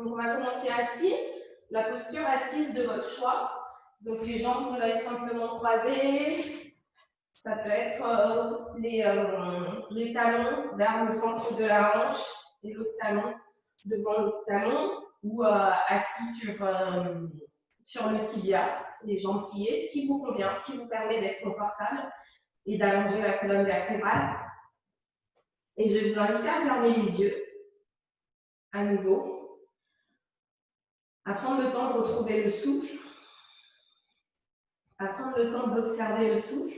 Donc, on va commencer assis, la posture assise de votre choix. Donc, les jambes peuvent être simplement croisées. Ça peut être les talons vers le centre de la hanche et l'autre talon devant l'autre talon ou assis sur le tibia, les jambes pliées, ce qui vous convient, ce qui vous permet d'être confortable et d'allonger la colonne vertébrale. Et je vais vous inviter à fermer les yeux à nouveau, à prendre le temps de retrouver le souffle, à prendre le temps d'observer le souffle,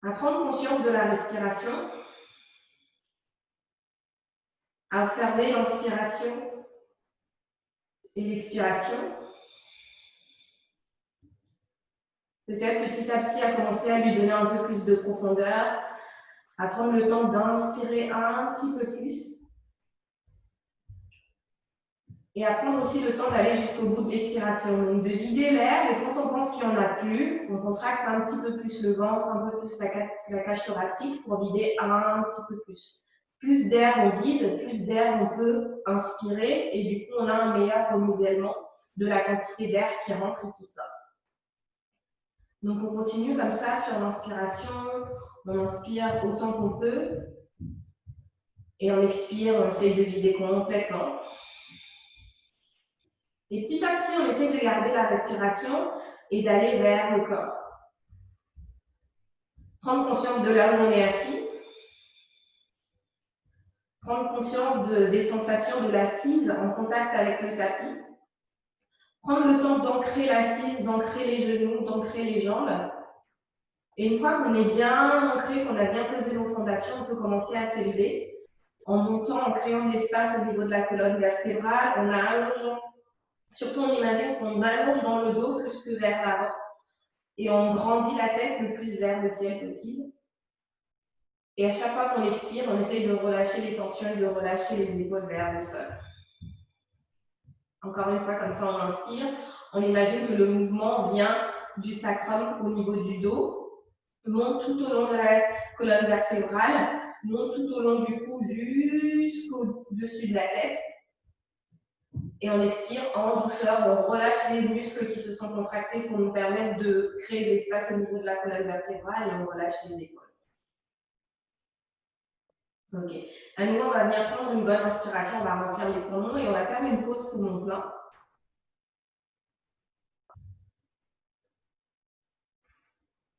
à prendre conscience de la respiration, à observer l'inspiration et l'expiration. Peut-être petit à petit à commencer à lui donner un peu plus de profondeur, à prendre le temps d'inspirer un petit peu plus et à prendre aussi le temps d'aller jusqu'au bout de l'expiration. Donc de vider l'air, et quand on pense qu'il n'y en a plus, on contracte un petit peu plus le ventre, un peu plus la cage thoracique pour vider un petit peu plus. Plus d'air on vide, plus d'air on peut inspirer et du coup on a un meilleur renouvellement de la quantité d'air qui rentre et qui sort. Donc on continue comme ça sur l'inspiration, on inspire autant qu'on peut et on expire, on essaye de vider complètement. Et petit à petit, on essaye de garder la respiration et d'aller vers le corps. Prendre conscience de là où on est assis. Prendre conscience des sensations de l'assise en contact avec le tapis. Prendre le temps d'ancrer l'assise, d'ancrer les genoux, d'ancrer les jambes. Et une fois qu'on est bien ancré, qu'on a bien posé nos fondations, on peut commencer à s'élever. En montant, en créant de l'espace au niveau de la colonne vertébrale, on allonge. Surtout, on imagine qu'on allonge dans le dos plus que vers l'avant. Et on grandit la tête le plus vers le ciel possible. Et à chaque fois qu'on expire, on essaye de relâcher les tensions et de relâcher les épaules vers le sol. Encore une fois, comme ça, on inspire. On imagine que le mouvement vient du sacrum au niveau du dos, monte tout au long de la colonne vertébrale, monte tout au long du cou jusqu'au-dessus de la tête. Et on expire en douceur, on relâche les muscles qui se sont contractés pour nous permettre de créer de l'espace au niveau de la colonne vertébrale et on relâche les épaules. Ok. À nouveau, on va bien prendre une bonne inspiration, on va remplir les poumons et on va faire une pause poumon plein.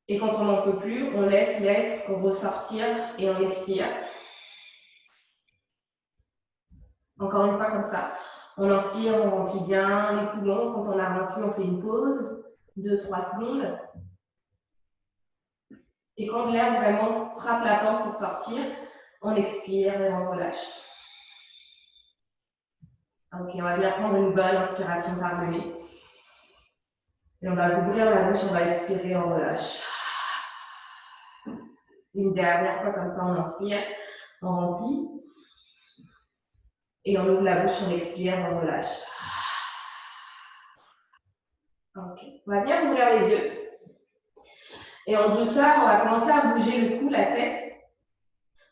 Et quand on n'en peut plus, on laisse l'air ressortir et on expire. Encore une fois comme ça. On inspire, on remplit bien les poumons. Quand on a rempli, on fait une pause, 2-3 secondes. Et quand l'air vraiment frappe la porte pour sortir, on expire et on relâche. Ok, on va bien prendre une bonne inspiration par le nez. Et on va ouvrir la bouche, on va expirer, on relâche. Une dernière fois comme ça, on inspire, on remplit. Et on ouvre la bouche, on expire, on relâche. Ok, on va bien ouvrir les yeux. Et en douceur, on va commencer à bouger le cou, la tête.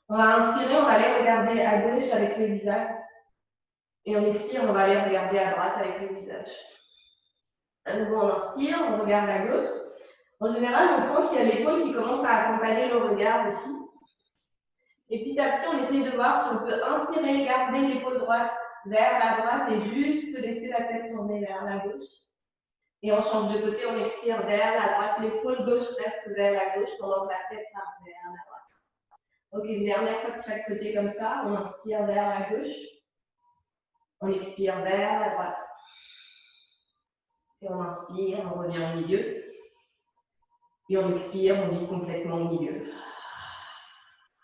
On va inspirer, on va aller regarder à gauche avec le visage. Et on expire, on va aller regarder à droite avec le visage. À nouveau, on inspire, on regarde à gauche. En général, on sent qu'il y a l'épaule qui commence à accompagner le regard aussi. Et petit à petit, on essaye de voir si on peut inspirer, garder l'épaule droite vers la droite et juste laisser la tête tourner vers la gauche. Et on change de côté, on expire vers la droite, l'épaule gauche reste vers la gauche pendant que la tête part vers la droite. Ok, une dernière fois de chaque côté comme ça, on inspire vers la gauche, on expire vers la droite. Et on inspire, on revient au milieu. Et on expire, on vit complètement au milieu.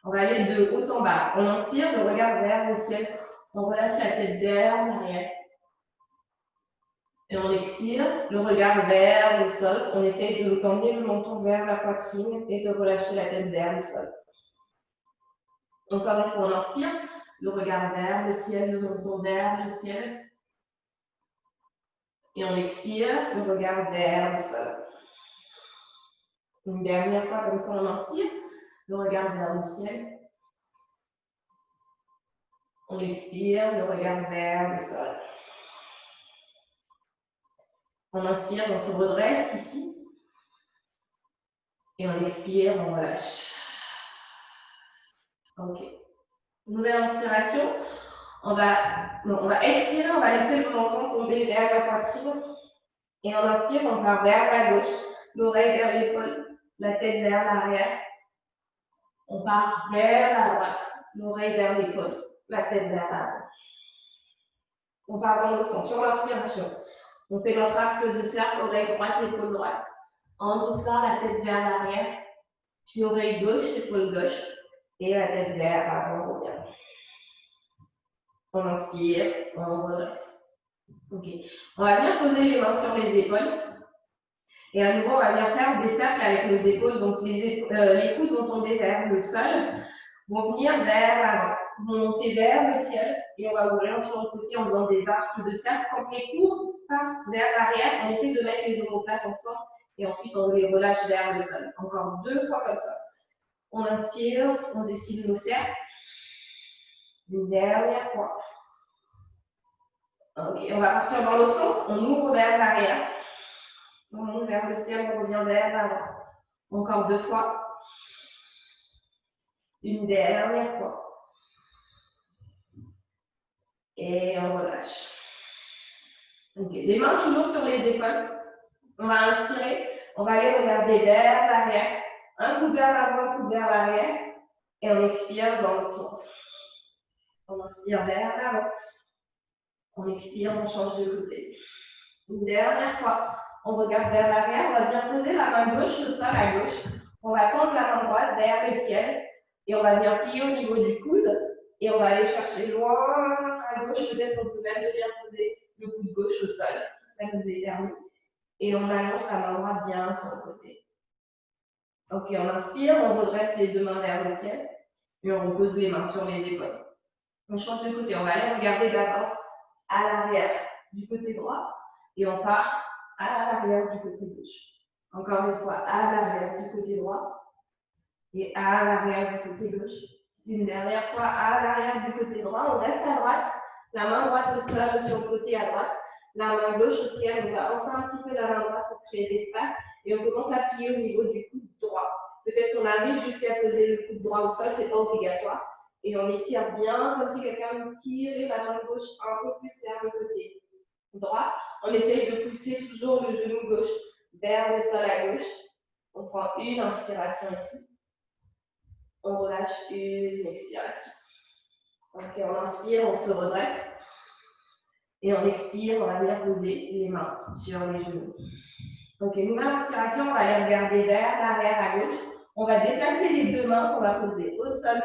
On va aller de haut en bas. On inspire, le regard vers le ciel. On relâche la tête vers l'arrière. Et on expire, le regard vers le sol. On essaye de tendre le menton vers la poitrine et de relâcher la tête vers le sol. Encore une fois, on inspire, le regard vers le ciel, le menton vers le ciel. Et on expire, le regard vers le sol. Une dernière fois, comme ça, on inspire, le regard vers le ciel. On expire, le regard vers le sol. On inspire, on se redresse ici. Et on expire, on relâche. Ok. Nouvelle inspiration. On va expirer, on va laisser le menton tomber vers la poitrine. Et on inspire, on part vers la gauche, l'oreille vers l'épaule, la tête vers l'arrière. On part vers la droite, l'oreille vers l'épaule, la tête vers l'avant. On part dans l'autre sens. Sur l'inspiration, on fait notre arc de cercle, oreille droite, épaule droite. En douceur, la tête vers l'arrière, puis oreille gauche, épaule gauche, et la tête vers l'avant, on revient. On inspire, on redresse. Ok. On va bien poser les mains sur les épaules. Et à nouveau, on va bien faire des cercles avec nos épaules. Donc, les coudes vont tomber vers le sol, vont venir vers l'avant, vont monter vers le ciel. Et on va ouvrir sur le côté en faisant des arcs de cercle. Quand les coudes partent vers l'arrière, on essaie de mettre les omoplates ensemble. Et ensuite, on les relâche vers le sol. Encore 2 fois comme ça. On inspire, on dessine nos cercles. Une dernière fois. Ok, on va partir dans l'autre sens. On ouvre vers l'arrière. On monte vers le ciel, on revient vers l'avant. Encore 2 fois. Une dernière fois. Et on relâche. Ok, les mains toujours sur les épaules. On va inspirer. On va aller regarder vers l'arrière. Un coup vers l'avant, un coup vers l'arrière. Et on expire dans l'autre sens. On inspire vers l'avant. On expire, on change de côté. Une dernière fois. On regarde vers l'arrière. On va bien poser la main gauche au sol à gauche. On va tendre la main droite vers le ciel. Et on va bien plier au niveau du coude. Et on va aller chercher loin à gauche. Peut-être qu'on peut même venir poser le coude gauche au sol, si ça nous est permis. Et on allonge la main droite bien sur le côté. Ok, on inspire, on redresse les 2 mains vers le ciel. Et on repose les mains sur les épaules. On change de côté. On va aller regarder d'abord à l'arrière du côté droit. Et on part à l'arrière du côté gauche. Encore une fois, à l'arrière du côté droit. Et à l'arrière du côté gauche. Une dernière fois à l'arrière du côté droit. On reste à droite. La main droite au sol sur le côté à droite. La main gauche au ciel. On va avancer un petit peu la main droite pour créer de l'espace. Et on commence à plier au niveau du coude droit. Peut-être qu'on arrive jusqu'à poser le coude droit au sol. Ce n'est pas obligatoire. Et on étire bien, comme si quelqu'un tirait la main gauche un peu plus vers le côté droit. On essaye de pousser toujours le genou gauche vers le sol à gauche. On prend une inspiration ici. On relâche une expiration. Ok, on inspire, on se redresse. Et on expire, on va venir poser les mains sur les genoux. Ok, nouvelle inspiration, on va aller regarder vers l'arrière à gauche. On va déplacer les 2 mains qu'on va poser au sol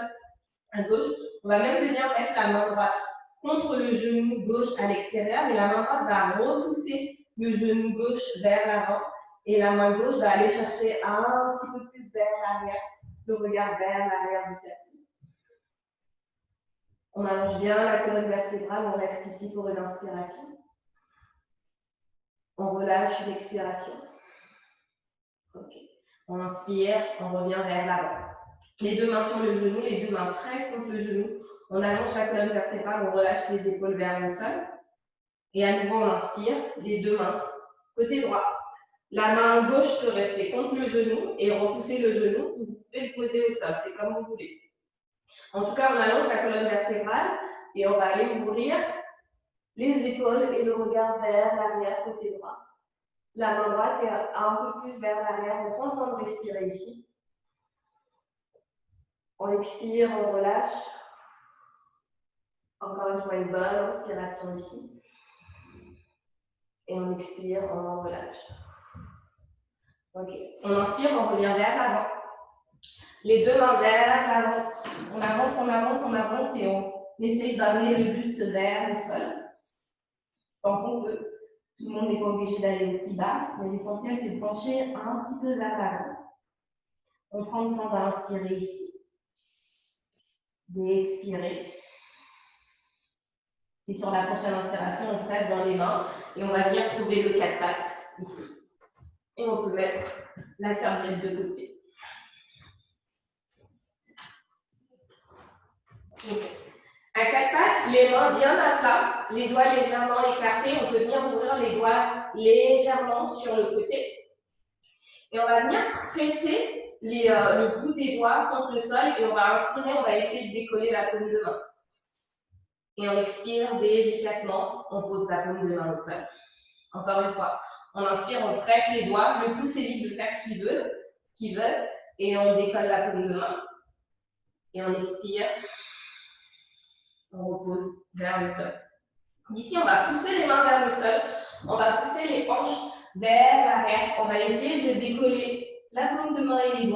à gauche. On va même venir mettre la main droite contre le genou gauche à l'extérieur. Et la main droite va repousser le genou gauche vers l'avant. Et la main gauche va aller chercher un petit peu plus vers l'arrière. Le regard vers l'arrière du tapis. On allonge bien la colonne vertébrale, on reste ici pour une inspiration. On relâche l'expiration. Ok. On inspire, on revient vers l'avant. Les 2 mains sur le genou, les 2 mains presque contre le genou. On allonge la colonne vertébrale, on relâche les épaules vers le sol. Et à nouveau, on inspire, les 2 mains côté droit. La main gauche peut rester contre le genou et repousser le genou ou vous pouvez le poser au sol, c'est comme vous voulez. En tout cas, on allonge la colonne vertébrale et on va aller ouvrir les épaules et le regard vers l'arrière côté droit. La main droite est un peu plus vers l'arrière. On prend le temps de respirer ici. On expire, on relâche. Encore une fois, une bonne inspiration ici. Et on expire, on relâche. Ok. On inspire, on revient vers l'avant. Les 2 mains vers l'avant. On avance, on avance, on avance et on essaye d'amener le buste vers le sol. Tant qu'on peut. Tout le monde n'est pas obligé d'aller aussi bas, mais l'essentiel c'est de pencher un petit peu vers l'avant. On prend le temps d'inspirer ici, d'expirer. Et sur la prochaine inspiration, on presse dans les mains et on va venir trouver le 4 pattes ici. Et on peut mettre la serviette de côté. Okay. À quatre pattes, les mains bien à plat, les doigts légèrement écartés. On peut venir ouvrir les doigts légèrement sur le côté. Et on va venir presser le bout des doigts contre le sol et on va inspirer, on va essayer de décoller la paume de main. Et on expire délicatement, on pose la paume de main au sol. Encore une fois, on inspire, on presse les doigts, le pouce est libre de faire ce qu'il veut, et on décolle la paume de main. Et on expire, on repose vers le sol. D'ici, on va pousser les mains vers le sol, on va pousser les hanches vers l'arrière, on va essayer de décoller la paume de main et les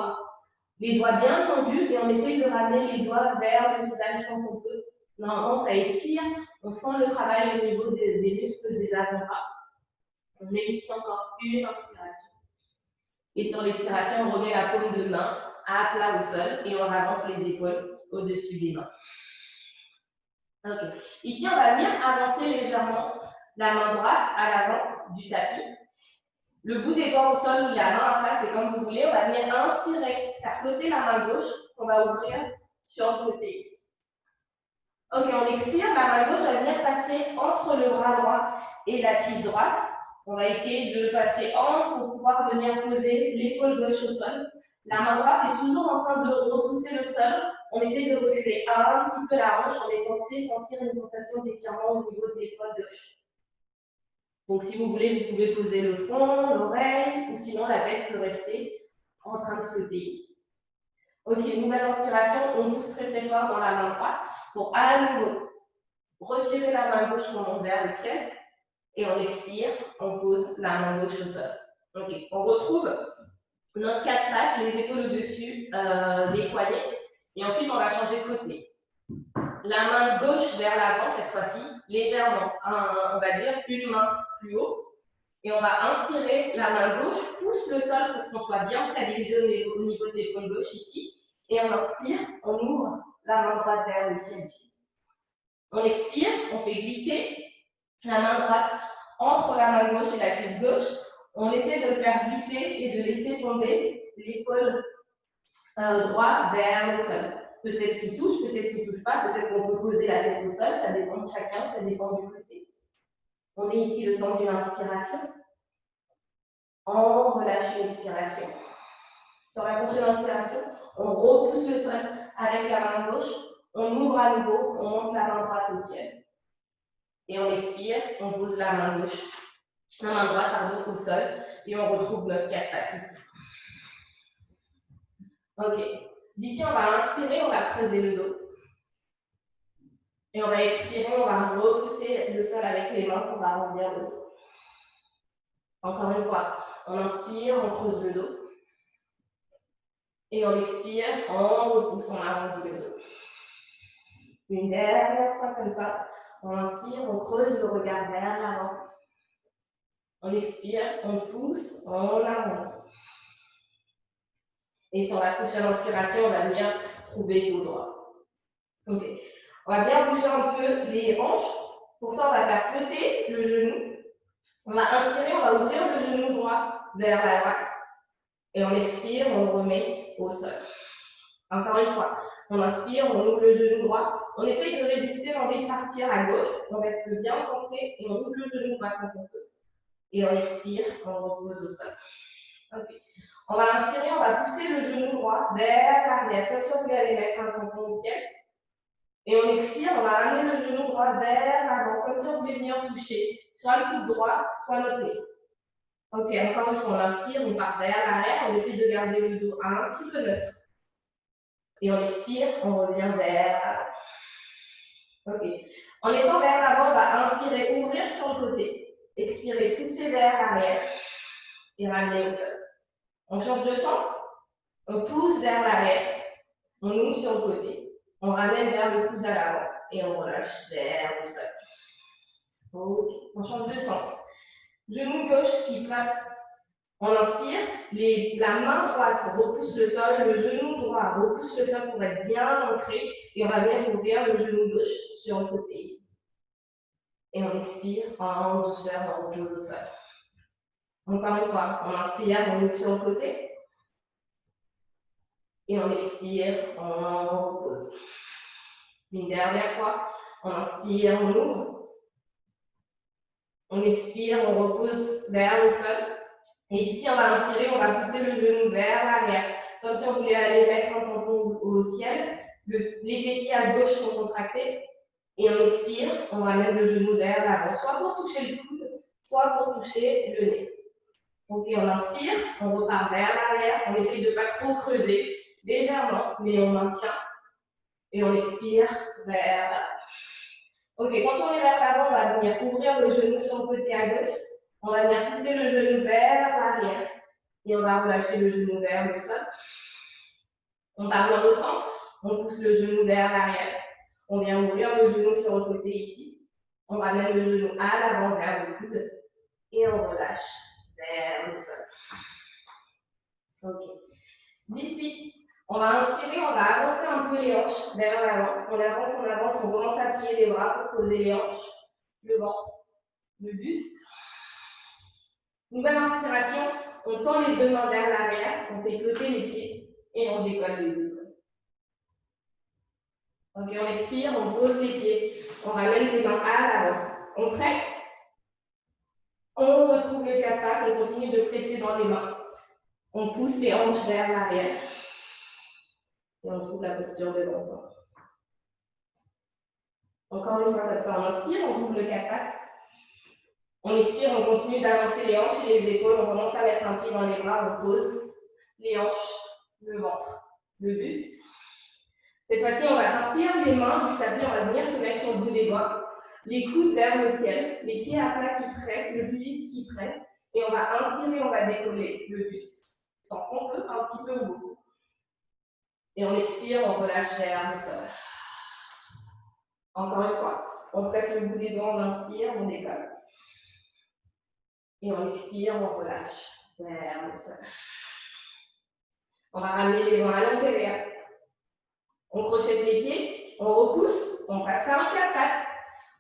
doigts bien tendus, et on essaye de ramener les doigts vers le visage quand on peut. Normalement, ça étire, on sent le travail au niveau des muscles des avant-bras. On met ici encore une inspiration. Et sur l'expiration, on remet la paume de main à plat au sol et on avance les épaules au-dessus des mains. Okay. Ici, on va venir avancer légèrement la main droite à l'avant du tapis. Le bout des doigts au sol ou la main à plat, c'est comme vous voulez. On va venir inspirer, faire flotter la main gauche qu'on va ouvrir sur le côté ici. Ok, on expire, la main gauche va venir passer entre le bras droit et la cuisse droite. On va essayer de le passer en pour pouvoir venir poser l'épaule gauche au sol. La main droite est toujours en train de repousser le sol. On essaye de reculer un petit peu la hanche. On est censé sentir une sensation d'étirement au niveau de l'épaule gauche. Donc, si vous voulez, vous pouvez poser le front, l'oreille, ou sinon la tête peut rester en train de flotter ici. Ok, nouvelle inspiration. On pousse très très fort dans la main droite pour à nouveau retirer la main gauche, on monte vers le ciel. Et on expire, on pose la main gauche au sol. Ok, on retrouve notre quatre pattes, les épaules au-dessus des poignets. Et ensuite, on va changer de côté. La main gauche vers l'avant, cette fois-ci, légèrement. On va dire une main plus haut. Et on va inspirer, la main gauche pousse le sol pour qu'on soit bien stabilisé au niveau de l'épaule gauche ici. Et on inspire, on ouvre la main droite vers le ciel ici. On expire, on fait glisser la main droite entre la main gauche et la cuisse gauche. On essaie de le faire glisser et de laisser tomber l'épaule droite vers le sol. Peut-être qu'il touche, peut-être qu'il ne touche pas, peut-être qu'on peut poser la tête au sol, ça dépend de chacun, ça dépend du côté. On met ici le temps d'une inspiration. On relâche une expiration. Sur la prochaine inspiration, on repousse le sol avec la main gauche, on ouvre à nouveau, on monte la main droite au ciel. Et on expire, on pose la main gauche, la main droite pardon, au sol, et on retrouve notre quatre pattes ici. Ok. D'ici, on va inspirer, on va creuser le dos. Et on va expirer, on va repousser le sol avec les mains pour arrondir le dos. Encore une fois, on inspire, on creuse le dos. Et on expire, on repousse, on arrondit le dos. Une dernière fois comme ça. On inspire, on creuse le regard vers l'avant. On expire, on pousse, on arrondit. Et sur la prochaine inspiration, on va venir trouver dos droit. Ok. On va bien bouger un peu les hanches. Pour ça, on va faire flotter le genou. On va inspirer, on va ouvrir le genou droit vers la droite. Et on expire, on le remet au sol. Encore une fois, on inspire, on ouvre le genou droit. On essaye de résister l'envie de partir à gauche. On reste bien centré et on ouvre le genou droit quand on peut. Et on expire, on repose au sol. Okay. On va inspirer, on va pousser le genou droit vers l'arrière, comme si on voulait aller mettre un tampon au ciel. Et on expire, on va ramener le genou droit vers l'avant, comme si on voulait venir toucher soit le coude droit, soit notre nez. Ok, encore une fois, on inspire, on part vers l'arrière, on essaie de garder le dos un petit peu neutre. Et on expire, on revient vers l'avant. Ok. En étant vers l'avant, on va inspirer, ouvrir sur le côté. Expirer, pousser vers l'arrière et ramener au sol. On change de sens, on pousse vers l'arrière, on ouvre sur le côté, on ramène vers le coude à l'avant et on relâche vers le sol. Ok, on change de sens. Genou gauche qui flotte, on inspire, la main droite repousse le sol, le genou droit repousse le sol pour être bien ancré et on va venir ouvrir le genou gauche sur le côté ici. Et on expire en douceur, on repose au sol. Encore une fois, on inspire, on ouvre sur le côté. Et on expire, on repose. Une dernière fois, On inspire, on ouvre. On expire, on repose vers le sol. Et ici, on va inspirer, on va pousser le genou vers l'arrière. Comme si on voulait aller mettre un tampon au ciel. Les fessiers à gauche sont contractés. Et on expire, on ramène le genou vers l'avant, soit pour toucher le coude, soit pour toucher le nez. Ok, on inspire, on repart vers l'arrière, on essaye de ne pas trop creuser, légèrement, mais on maintient. Et on expire vers l'avant. Ok, quand on est vers l'avant, on va venir ouvrir le genou sur le côté à gauche. On va venir pousser le genou vers l'arrière. Et on va relâcher le genou vers le sol. On part dans l'autre sens, on pousse le genou vers l'arrière. On vient ouvrir le genou sur le côté ici. On ramène le genou à l'avant vers le coude. Et on relâche vers le sol. Ok. D'ici, on va inspirer, on va avancer un peu les hanches vers l'avant. On avance, on commence à plier les bras pour poser les hanches, le ventre, le buste. Nouvelle inspiration, on tend les deux mains vers l'arrière, on fait flotter les pieds et on décolle les épaules. Ok, on expire, on pose les pieds, on ramène les mains à l'avant, on presse, on retrouve le quatre pattes, on continue de presser dans les mains, on pousse les hanches vers l'arrière et on trouve la posture de l'enfant. Encore une fois comme ça, on inspire, on trouve le quatre pattes, on expire, on continue d'avancer les hanches et les épaules, on commence à mettre un pied dans les bras, on pose les hanches, le ventre, le buste. Cette fois-ci, on va sortir les mains du tapis, on va venir se mettre sur le bout des doigts, les coudes vers le ciel, les pieds à plat qui pressent, le pubis qui presse, et on va inspirer, on va décoller le buste. Tant qu'on peut, un petit peu haut. Et on expire, on relâche vers le sol. Encore une fois, on presse le bout des doigts, on inspire, on décolle. Et on expire, on relâche vers le sol. On va ramener les mains à l'intérieur. On crochette les pieds, on repousse, on passe par les quatre pattes.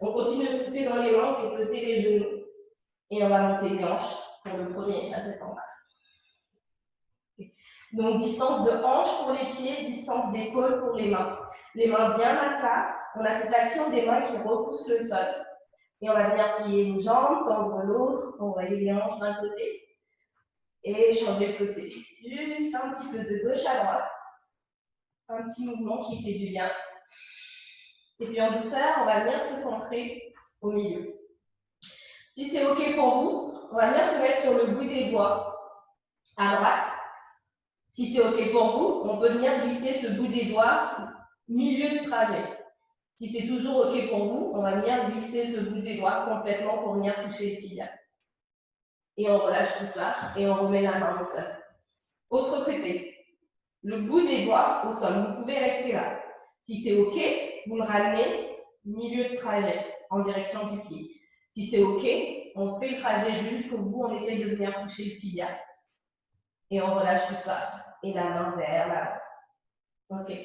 On continue de pousser dans les mains, on fait flotter les genoux. Et on va monter les hanches pour le premier chapitre en bas. Donc, distance de hanche pour les pieds, distance d'épaule pour les mains. Les mains bien à plat. On a cette action des mains qui repoussent le sol. Et on va venir plier une jambe, tendre l'autre, envoyer les hanches d'un côté et changer de côté. Juste un petit peu de gauche à droite. Un petit mouvement qui fait du bien. Et puis en douceur, on va venir se centrer au milieu. Si c'est OK pour vous, on va venir se mettre sur le bout des doigts à droite. Si c'est OK pour vous, on peut venir glisser ce bout des doigts milieu de trajet. Si c'est toujours OK pour vous, on va venir glisser ce bout des doigts complètement pour venir toucher le tibia. Et on relâche tout ça et on remet la main au sol. Autre côté, le bout des doigts au sol. Vous pouvez rester là. Si c'est OK, vous le ramenez milieu de trajet en direction du pied. Si c'est OK, on fait le trajet jusqu'au bout, on essaye de venir toucher le tibia. Et on relâche tout ça. Et la main vers l'avant. OK.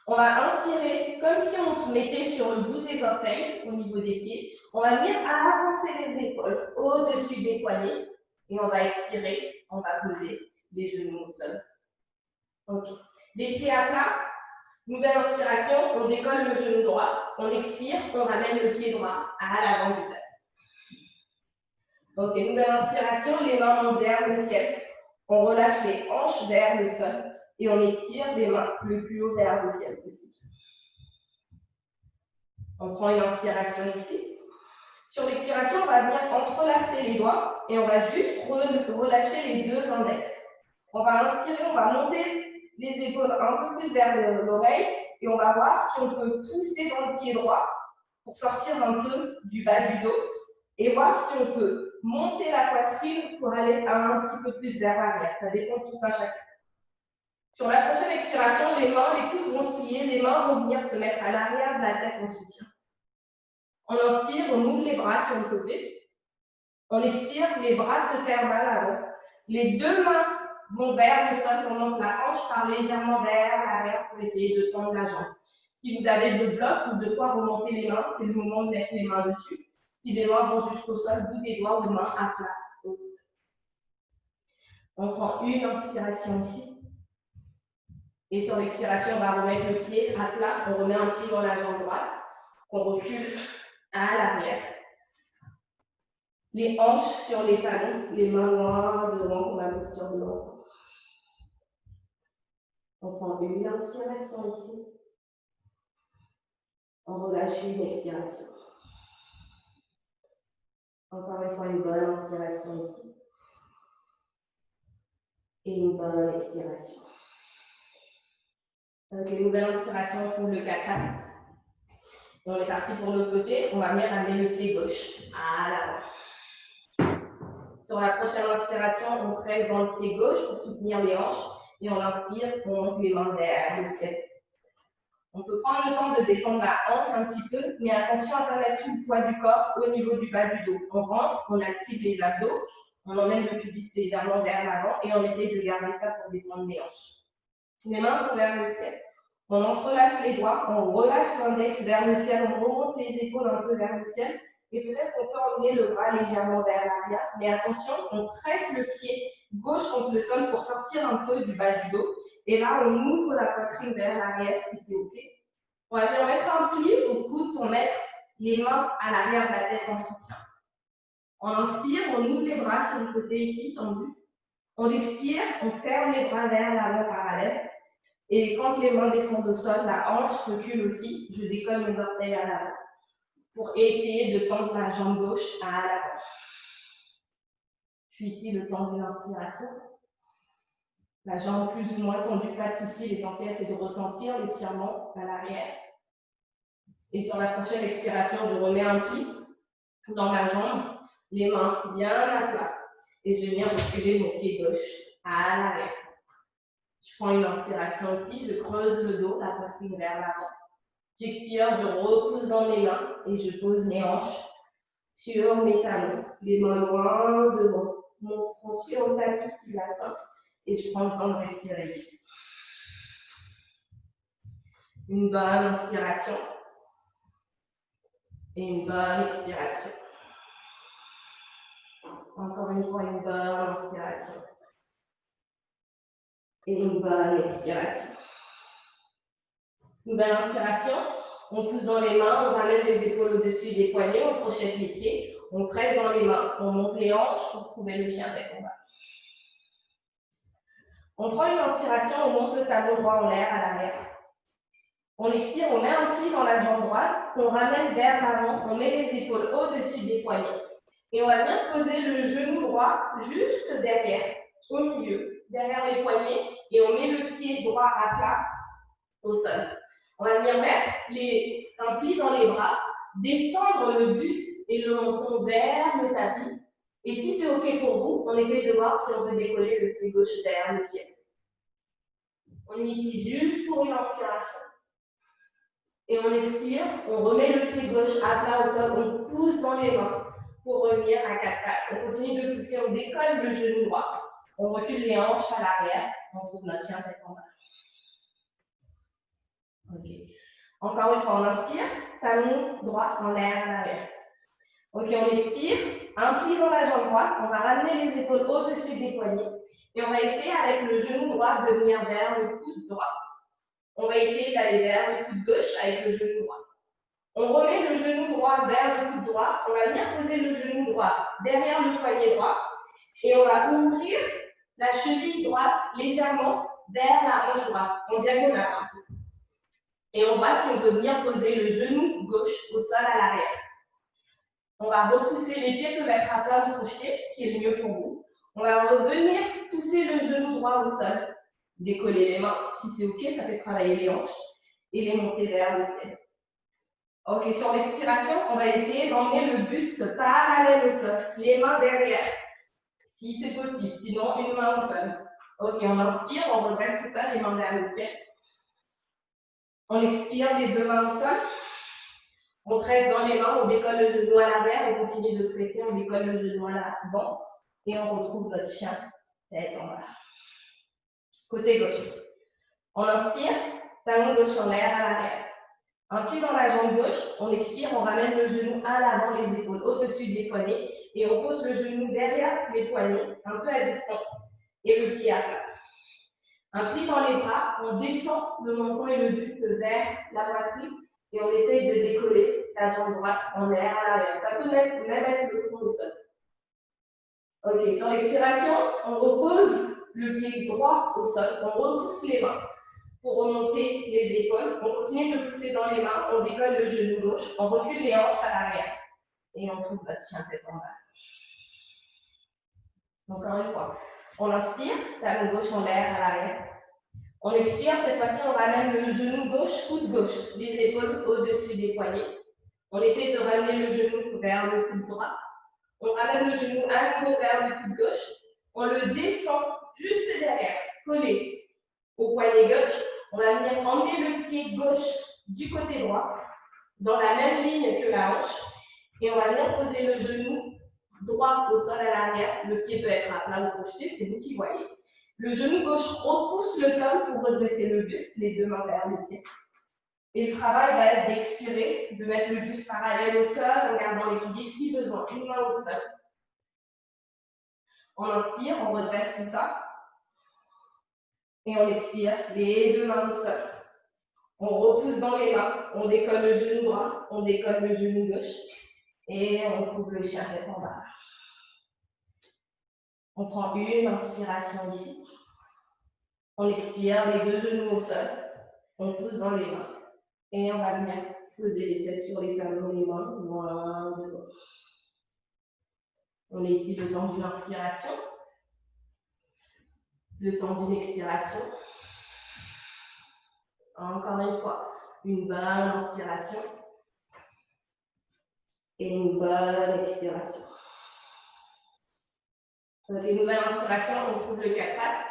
On va inspirer comme si on mettait sur le bout des orteils, au niveau des pieds. On va venir avancer les épaules au-dessus des poignets. Et on va expirer, on va poser les genoux au sol. OK. Les pieds à plat. Nouvelle inspiration, on décolle le genou droit. On expire, on ramène le pied droit à l'avant du tapis. OK. Nouvelle inspiration, les mains montent vers le ciel. On relâche les hanches vers le sol. Et on étire les mains le plus haut vers le ciel possible. On prend une inspiration ici. Sur l'expiration, on va venir entrelacer les doigts et on va juste relâcher les deux index. On va inspirer, on va monter les épaules un peu plus vers l'oreille et on va voir si on peut pousser dans le pied droit pour sortir un peu du bas du dos et voir si on peut monter la poitrine pour aller un petit peu plus vers l'arrière. Ça dépend de tout un chacun. Sur la prochaine expiration, les mains, les coudes vont se plier, les mains vont venir se mettre à l'arrière de la tête en soutien. On inspire, on ouvre les bras sur le côté. On expire, les bras se ferment à l'avant. Les deux mains vont vers le sol, on monte la hanche par légèrement vers l'arrière pour essayer de tendre la jambe. Si vous avez de blocs ou de quoi remonter les mains, c'est le moment de mettre les mains dessus. Si les mains vont jusqu'au sol, bout des doigts ou mains à plat au sol. On prend une inspiration ici. Et sur l'expiration, on va remettre le pied à plat, on remet un pied dans la jambe droite. qu'on recule à l'arrière. Les hanches sur les talons, les mains loin devant pour la posture de l'enfant. On prend une inspiration ici. On relâche une expiration. Encore une fois, une bonne inspiration ici. Et une bonne expiration. Ok, nouvelle inspiration, on trouve le 4-4. On est parti pour l'autre côté. On va venir amener le pied gauche à l'avant. Sur la prochaine inspiration, on presse dans le pied gauche pour soutenir les hanches. Et on inspire, on monte les mains vers le ciel. On peut prendre le temps de descendre la hanche un petit peu, mais attention à ne pas mettre tout le poids du corps au niveau du bas du dos. On rentre, on active les abdos, on emmène le pubis légèrement vers l'avant et on essaye de garder ça pour descendre les hanches. Les mains sont vers le ciel. On entrelace les doigts, on relâche l'index vers le ciel, on remonte les épaules un peu vers le ciel et peut-être qu'on peut emmener le bras légèrement vers l'arrière. Mais attention, on presse le pied gauche contre le sol pour sortir un peu du bas du dos. Et là, on ouvre la poitrine vers l'arrière si c'est OK. On va bien mettre un pli au coude pour mettre les mains à l'arrière de la tête en soutien. On inspire, on ouvre les bras sur le côté ici, tendu. On expire, on ferme les bras vers l'avant parallèle. Et quand les mains descendent au sol, la hanche recule aussi. Je décolle mes orteils à l'avant pour essayer de tendre la jambe gauche à l'avant. Je suis ici le temps d'une inspiration. La jambe plus ou moins tendue, pas de souci. L'essentiel, c'est de ressentir l'étirement à l'arrière. Et sur la prochaine expiration, je remets un pli dans la jambe, les mains bien à plat. Et je viens reculer mon pied gauche à l'arrière. Je prends une inspiration ici, je creuse le dos, la poitrine vers l'avant. J'expire, je repousse dans mes mains et je pose mes hanches sur mes talons, les mains loin devant. Mon front sur le tapis s'il atteint et je prends le temps de respirer ici. Une bonne inspiration et une bonne expiration. Encore une fois, une bonne inspiration et une bonne expiration. Nouvelle inspiration, on pousse dans les mains, on ramène les épaules au-dessus des poignets, on crochette les pieds, on presse dans les mains, on monte les hanches pour trouver le chien tête en bas. On prend une inspiration, on monte le talon droit en l'air à l'arrière. On expire, on met un pli dans la jambe droite, on ramène vers l'avant, on met les épaules au-dessus des poignets. Et on va bien poser le genou droit juste derrière, au milieu, derrière les poignets, et on met le pied droit à plat au sol. On va venir mettre un pli dans les bras, descendre le buste et le menton vers le tapis. Et si c'est OK pour vous, on essaye de voir si on peut décoller le pied gauche vers le ciel. On est ici juste pour une inspiration. Et on expire, on remet le pied gauche à plat au sol, on pousse dans les mains pour revenir à 4 pattes. On continue de pousser, on décolle le genou droit, on recule les hanches à l'arrière, on trouve notre chien tête en bas. OK. Encore une fois, on inspire, talon droit en l'air à l'arrière. OK, on expire, un pli dans la jambe droite, on va ramener les épaules au-dessus des poignets et on va essayer avec le genou droit de venir vers le coude droit. On va essayer d'aller vers le coude gauche avec le genou droit. On remet le genou droit vers le coude droit, on va venir poser le genou droit derrière le poignet droit et on va ouvrir la cheville droite légèrement vers la hanche droite, en diagonale. Et on va, si on peut venir poser le genou gauche au sol à l'arrière. On va repousser, les pieds peuvent être à plat ou projetés, ce qui est le mieux pour vous. On va revenir pousser le genou droit au sol, décoller les mains. Si c'est OK, ça fait travailler les hanches et les monter vers le ciel. OK, sur l'expiration, on va essayer d'emmener le buste parallèle au sol, les mains derrière, si c'est possible, sinon une main au sol. OK, on inspire, on redresse tout ça, les mains vers le ciel. On expire, les deux mains au sol. On presse dans les mains, on décolle le genou à l'arrière, on continue de presser, on décolle le genou à l'avant et on retrouve notre chien tête en bas. Côté gauche. On inspire, talon gauche en l'air à l'arrière. Un pied dans la jambe gauche, on expire, on ramène le genou à l'avant, les épaules au-dessus des poignets et on pose le genou derrière les poignets, un peu à distance, et le pied à plat. Un pli dans les bras, on descend le menton et le buste vers la poitrine et on essaye de décoller la jambe droite en l'air à l'arrière. Ça peut même être le front au sol. Ok, sur l'expiration, on repose le pied droit au sol, on repousse les mains pour remonter les épaules. On continue de pousser dans les mains, on décolle le genou gauche, on recule les hanches à l'arrière et on trouve notre chien tête en bas. Encore une fois, on inspire, talon gauche en l'air à l'arrière. On expire, cette fois-ci on ramène le genou gauche, coude gauche, les épaules au-dessus des poignets. On essaie de ramener le genou vers le coude droit. On ramène le genou à nouveau vers le coude gauche. On le descend juste derrière, collé au poignet gauche. On va venir emmener le pied gauche du côté droit, dans la même ligne que la hanche. Et on va venir poser le genou droit au sol à l'arrière. Le pied peut être à plat ou projeté, c'est vous qui voyez. Le genou gauche repousse le sol pour redresser le buste, les deux mains vers le ciel. Et le travail va être d'expirer, de mettre le buste parallèle au sol en gardant l'équilibre si besoin, une main au sol. On inspire, on redresse tout ça. Et on expire, les deux mains au sol. On repousse dans les mains, on décolle le genou droit, on décolle le genou gauche. Et on trouve le chien tête en bas. On prend une inspiration ici. On expire, les deux genoux au sol. On pousse dans les mains. Et on va venir poser les têtes sur les talons, les mains, loin devant. On est ici le temps d'une inspiration, le temps d'une expiration. Encore une fois, une bonne inspiration et une bonne expiration. Donc, une nouvelle inspiration, on trouve le quatre pattes.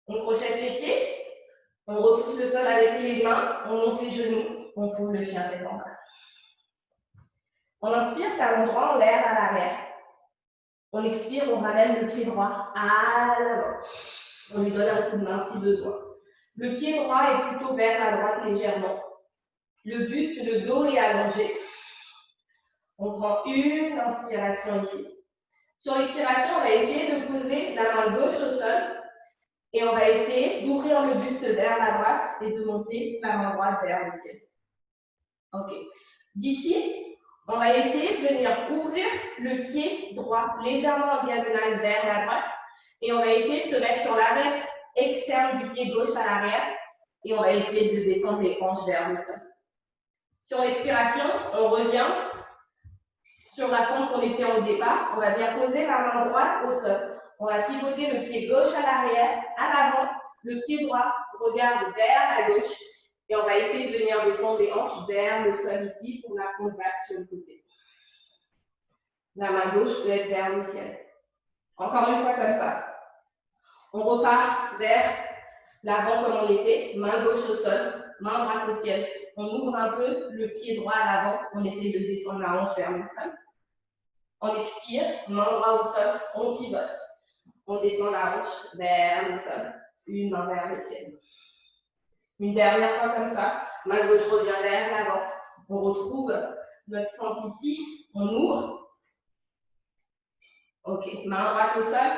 On crochette les pieds, on repousse le sol avec les mains, on monte les genoux, on trouve le chien tête en bas. On inspire, talon droit en l'air à l'arrière. On expire, on ramène le pied droit à l'avant. On lui donne un coup de main si besoin. Le pied droit est plutôt vers la droite légèrement. Le buste, le dos est allongé. On prend une inspiration ici. Sur l'expiration, on va essayer de poser la main gauche au sol et on va essayer d'ouvrir le buste vers la droite et de monter la main droite vers le ciel. Ok. D'ici, on va essayer de venir ouvrir le pied droit légèrement en diagonale vers la droite et on va essayer de se mettre sur l'arête externe du pied gauche à l'arrière et on va essayer de descendre les hanches vers le sol. Sur l'expiration, on revient sur la forme qu'on était au départ. On va bien poser la main droite au sol. On va pivoter le pied gauche à l'arrière, à l'avant. Le pied droit regarde vers la gauche. Et on va essayer de venir descendre les hanches vers le sol ici pour la fente basse sur le côté. La main gauche peut être vers le ciel. Encore une fois comme ça. On repart vers l'avant comme on était. Main gauche au sol, main droite au ciel. On ouvre un peu le pied droit à l'avant. On essaie de descendre la hanche vers le sol. On expire, main droite au sol, on pivote. On descend la hanche vers le sol, une main vers le ciel. Une dernière fois comme ça, main gauche revient vers l'avant. On retrouve notre fente ici, on ouvre. Ok, main droite au sol.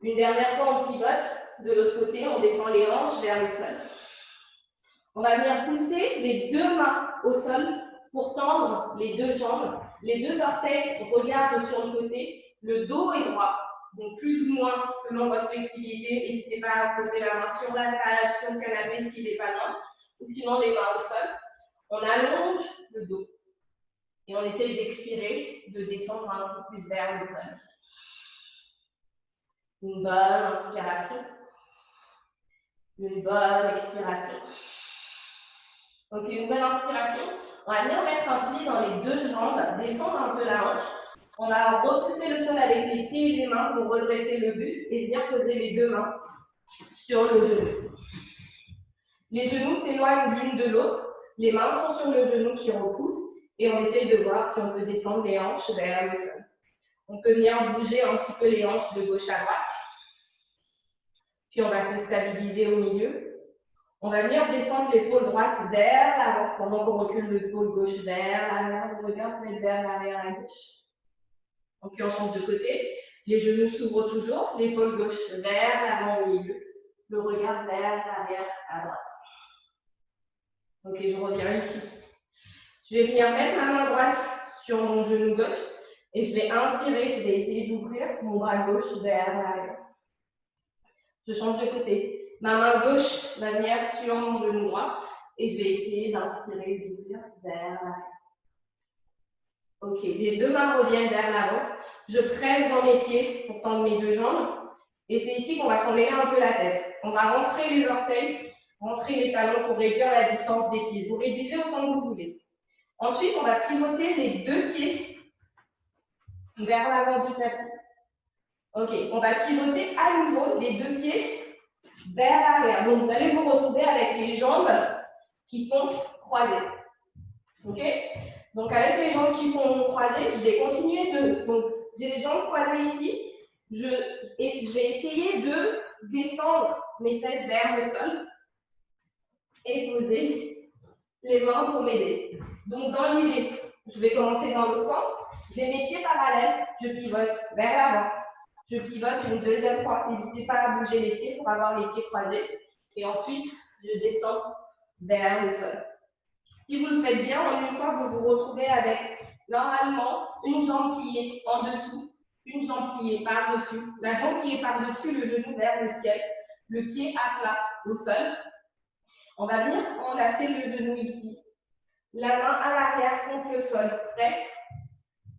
Une dernière fois, on pivote. De l'autre côté, on descend les hanches vers le sol. On va venir pousser les deux mains au sol pour tendre les deux jambes. Les deux orteils regardent sur le côté. Le dos est droit. Donc, plus ou moins, selon votre flexibilité, n'hésitez pas à poser la main sur la table, sur le canapé s'il n'est pas loin. Ou sinon, les mains au sol. On allonge le dos. Et on essaye d'expirer, de descendre un peu plus vers le sol. Une bonne inspiration. Une bonne expiration. Ok, une nouvelle inspiration. On va venir mettre un pli dans les deux jambes, descendre un peu la hanche. On va repousser le sol avec les pieds et les mains pour redresser le buste et bien poser les deux mains sur le genou. Les genoux s'éloignent l'une de l'autre. Les mains sont sur le genou qui repousse et on essaye de voir si on peut descendre les hanches vers le sol. On peut venir bouger un petit peu les hanches de gauche à droite. Puis on va se stabiliser au milieu. On va venir descendre l'épaule droite vers l'avant pendant qu'on recule l'épaule gauche vers l'arrière. Le regard peut être vers l'arrière à gauche. Donc, on change de côté. Les genoux s'ouvrent toujours. L'épaule gauche vers l'avant au milieu. Le regard vers l'arrière à droite. Ok, je reviens ici. Je vais venir mettre ma main droite sur mon genou gauche et je vais inspirer, je vais essayer d'ouvrir mon bras gauche vers l'arrière. Je change de côté. Ma main gauche va venir sur mon genou droit et je vais essayer d'inspirer et d'ouvrir vers l'arrière. Ok, les deux mains reviennent vers l'avant. Je presse dans mes pieds pour tendre mes deux jambes. Et c'est ici qu'on va s'emmêler un peu la tête. On va rentrer les orteils, rentrer les talons pour réduire la distance des pieds. Vous réduisez autant que vous voulez. Ensuite, on va pivoter les deux pieds vers l'avant du tapis. Ok, on va pivoter à nouveau les deux pieds vers l'arrière. Donc, vous allez vous retrouver avec les jambes qui sont croisées. Ok? Donc, avec les jambes qui sont croisées, je vais continuer de... Donc, j'ai les jambes croisées ici. Je vais essayer de descendre mes fesses vers le sol et poser les mains pour m'aider. Donc, dans l'idée, je vais commencer dans l'autre sens. J'ai mes pieds parallèles, je pivote vers l'avant. Je pivote une deuxième fois. N'hésitez pas à bouger les pieds pour avoir les pieds croisés. Et ensuite, je descends vers le sol. Si vous le faites bien, en une fois, vous vous retrouvez avec, normalement, une jambe pliée en dessous, une jambe pliée par-dessus, la jambe qui est par-dessus, le genou vers le ciel, le pied à plat au sol. On va venir enlacer le genou ici. La main à l'arrière contre le sol, presse,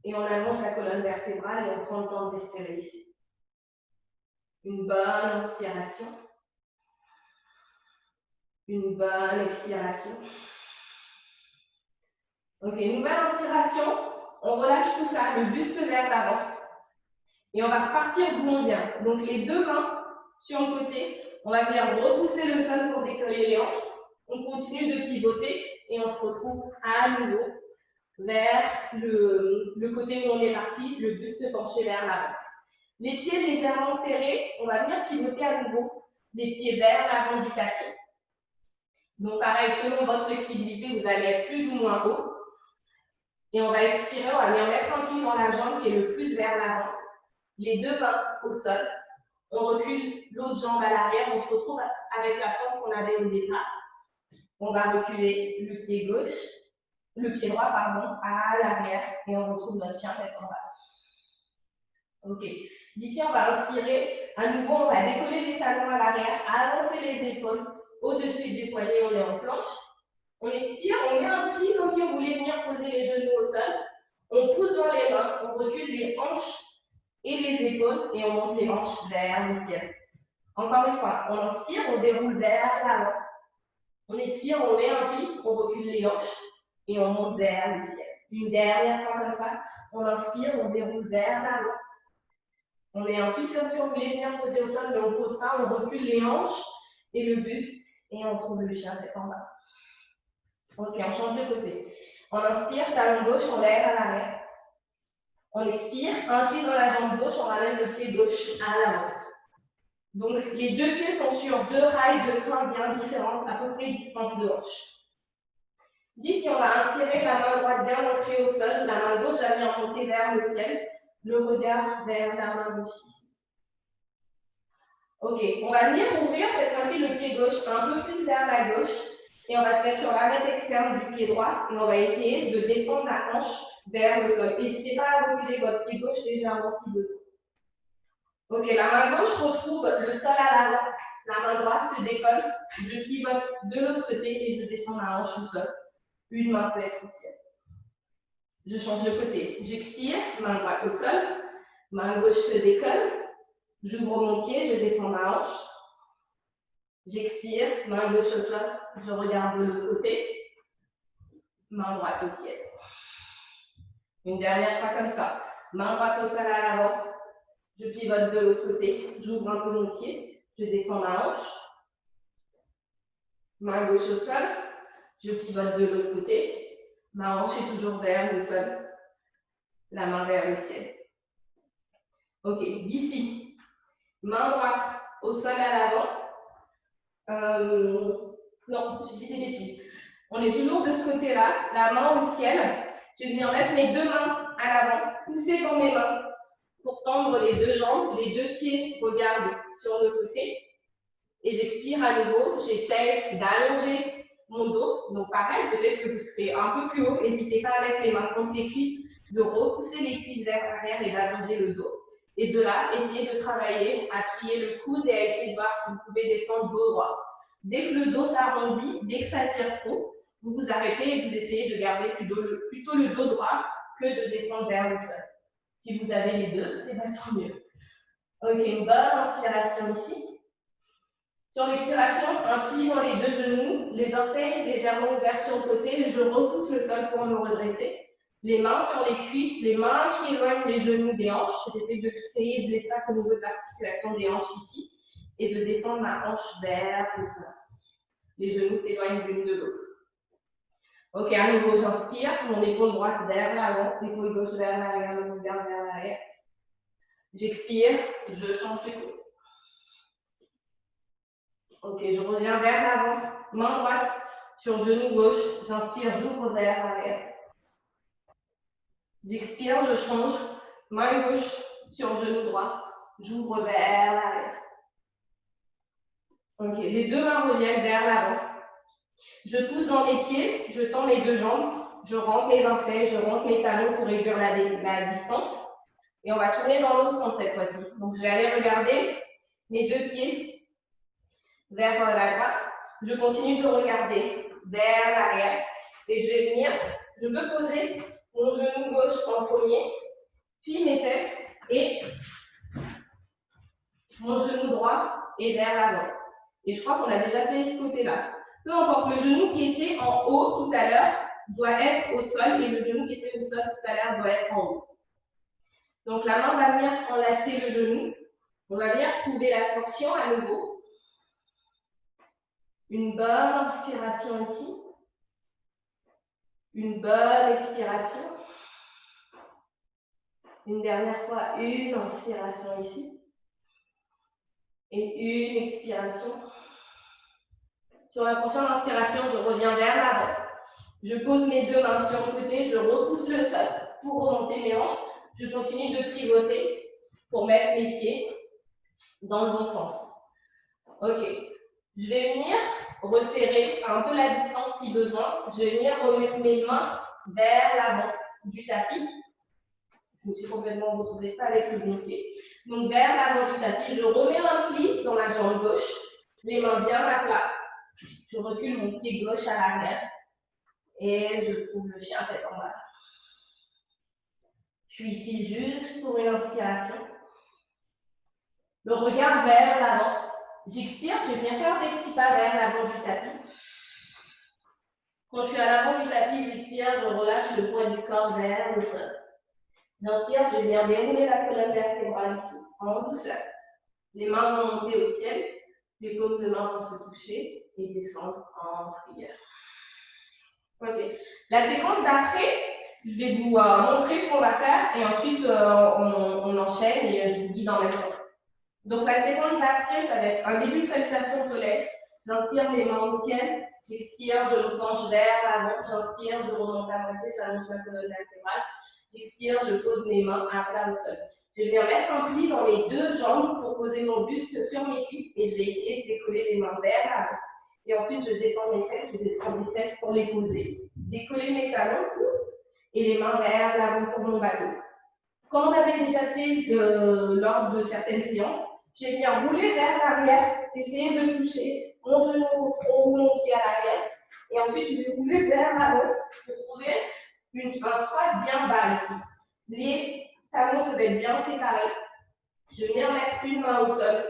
et on allonge la colonne vertébrale et on prend le temps de respirer ici. Une bonne inspiration. Une bonne expiration. Ok, nouvelle inspiration. On relâche tout ça, le buste vers l'avant. Et on va repartir d'où on vient. Donc les deux mains sur le côté. On va venir repousser le sol pour déployer les hanches. On continue de pivoter et on se retrouve à nouveau vers le côté où on est parti, le buste penché vers l'avant. Les pieds légèrement serrés, on va venir pivoter à nouveau les pieds vers l'avant du tapis. Donc pareil, selon votre flexibilité, vous allez être plus ou moins haut. Et on va expirer, on va venir mettre un pied dans la jambe qui est le plus vers l'avant. Les deux mains au sol. On recule l'autre jambe à l'arrière, on se retrouve avec la forme qu'on avait au départ. On va reculer le pied gauche, le pied droit, pardon, à l'arrière et on retrouve notre chien tête en bas. Ok. D'ici, on va inspirer. À nouveau, on va décoller les talons à l'arrière, avancer les épaules au-dessus du poignet, on est en planche. On expire, on met un pied comme si on voulait venir poser les genoux au sol. On pousse dans les mains, on recule les hanches et les épaules et on monte les hanches vers le ciel. Encore une fois, on inspire, on déroule vers l'avant. On expire, on met un pli, on recule les hanches et on monte vers le ciel. Une dernière fois comme ça, on inspire, on déroule vers l'avant. On met un pli comme si on voulait venir poser au sol, mais on ne pose pas, on recule les hanches et le buste et on trouve le chien tête en bas. Ok, on change de côté. On inspire, talon gauche, on lève à l'arrière. On expire, un pied dans la jambe gauche, on ramène le pied gauche à l'avant. Donc, les deux pieds sont sur deux rails de frein bien différentes, à peu près distance de hanche. D'ici, on va inspirer, la main droite bien ancrée au sol, la main gauche va venir monter vers le ciel, le regard vers la main gauche ici. Ok, on va venir ouvrir cette fois-ci le pied gauche un peu plus vers la gauche et on va se mettre sur l'arête externe du pied droit et on va essayer de descendre la hanche vers le sol. N'hésitez pas à reculer votre pied gauche légèrement si besoin. Ok, la main gauche retrouve le sol à l'avant, la main droite se décolle, je pivote de l'autre côté et je descends la hanche au sol. Une main peut être au ciel. Je change de côté, j'expire, main droite au sol, main gauche se décolle, j'ouvre mon pied, je descends ma hanche. J'expire, main gauche au sol, je regarde de l'autre côté, main droite au ciel. Une dernière fois comme ça, main droite au sol à l'avant, je pivote de l'autre côté, j'ouvre un peu mon pied, je descends ma hanche. Main gauche au sol, je pivote de l'autre côté, ma hanche est toujours vers le sol, la main vers le ciel. Ok, d'ici, main droite au sol à l'avant. Non, j'ai dit des bêtises. On est toujours de ce côté-là, la main au ciel. Je vais venir mettre mes deux mains à l'avant, pousser dans mes mains pour tendre les deux jambes. Les deux pieds regardent sur le côté. Et j'expire à nouveau. J'essaie d'allonger mon dos. Donc pareil, peut-être que vous serez un peu plus haut. N'hésitez pas avec les mains contre les cuisses, de repousser les cuisses vers l'arrière et d'allonger le dos. Et de là, essayez de travailler à plier le coude et à essayer de voir si vous pouvez descendre dos droit. Dès que le dos s'arrondit, dès que ça tire trop, vous vous arrêtez et vous essayez de garder plutôt le dos droit que de descendre vers le sol. Si vous avez les deux, et bien tant mieux. Ok, une bonne inspiration ici. Sur l'expiration, un pli dans les deux genoux, les orteils légèrement ouverts sur le côté, je repousse le sol pour me redresser. Les mains sur les cuisses, les mains qui éloignent les genoux des hanches. J'essaie de créer de l'espace au niveau de l'articulation des hanches ici et de descendre ma hanche vers le sol. Les genoux s'éloignent l'une de l'autre. Ok, à nouveau, j'inspire, mon épaule droite vers l'avant, l'épaule gauche vers l'arrière, le regard vers l'arrière. J'expire, je change de côté. Ok, je reviens vers l'avant, main droite sur genou gauche, j'inspire, j'ouvre vers l'arrière. J'expire, je change, main gauche sur genou droit, j'ouvre vers l'arrière. Ok, les deux mains reviennent vers l'avant. Je pousse dans mes pieds, je tends mes deux jambes, je rentre mes orteils, je rentre mes talons pour réduire la distance. Et on va tourner dans l'autre sens cette fois-ci. Donc je vais aller regarder mes deux pieds vers la droite. Je continue de regarder vers l'arrière. Et je vais venir, je peux poser mon genou gauche en premier, puis mes fesses et mon genou droit et vers l'avant. Et je crois qu'on a déjà fait ce côté-là. Peu importe, le genou qui était en haut tout à l'heure doit être au sol et le genou qui était au sol tout à l'heure doit être en haut. Donc la main va venir enlacer le genou. On va venir trouver la torsion à nouveau. Une bonne inspiration ici. Une bonne expiration. Une dernière fois, une inspiration ici. Et une expiration. Sur la prochaine inspiration, je reviens vers l'avant. Je pose mes deux mains sur le côté, je repousse le sol pour remonter mes hanches. Je continue de pivoter pour mettre mes pieds dans le bon sens. Ok. Je vais venir resserrer un peu la distance si besoin. Je vais venir remettre mes mains vers l'avant du tapis. Je me suis complètement retrouvée pas avec le bon pied. Donc vers l'avant du tapis, je remets un pli dans la jambe gauche, les mains bien à plat. Je recule mon pied gauche à l'arrière et je trouve le chien tête en bas. Je suis ici juste pour une inspiration. Le regard vers l'avant. J'expire, je vais bien faire des petits pas vers l'avant du tapis. Quand je suis à l'avant du tapis, j'expire, je relâche le poids du corps vers le sol. J'inspire, je vais bien dérouler la colonne vertébrale ici, en douceur. Les mains vont monter au ciel, les paumes de main vont se toucher et descendre en prière. Ok. La séquence d'après, je vais vous montrer ce qu'on va faire et ensuite on enchaîne et je vous guide en même temps. Donc la séquence d'après, ça va être un début de salutation au soleil. J'inspire les mains au ciel, j'expire, je me penche vers l'avant, j'inspire, je remonte à moitié, j'allonge ma colonne vertébrale, j'expire, je pose mes mains à plat au sol. Je vais mettre un pli dans mes deux jambes pour poser mon buste sur mes cuisses et je vais essayer de décoller les mains vers l'avant. Et ensuite, je descends mes fesses, je descends mes fesses pour les poser. Décoller mes talons et les mains vers l'avant pour mon bateau. Comme on avait déjà fait lors de certaines séances, je vais bien rouler vers l'arrière, essayer de toucher mon genou au front ou mon pied à l'arrière. Et ensuite, je vais rouler vers l'avant pour trouver un squat bien bas ici. Les talons peuvent être bien séparés. Je vais venir mettre une main au sol,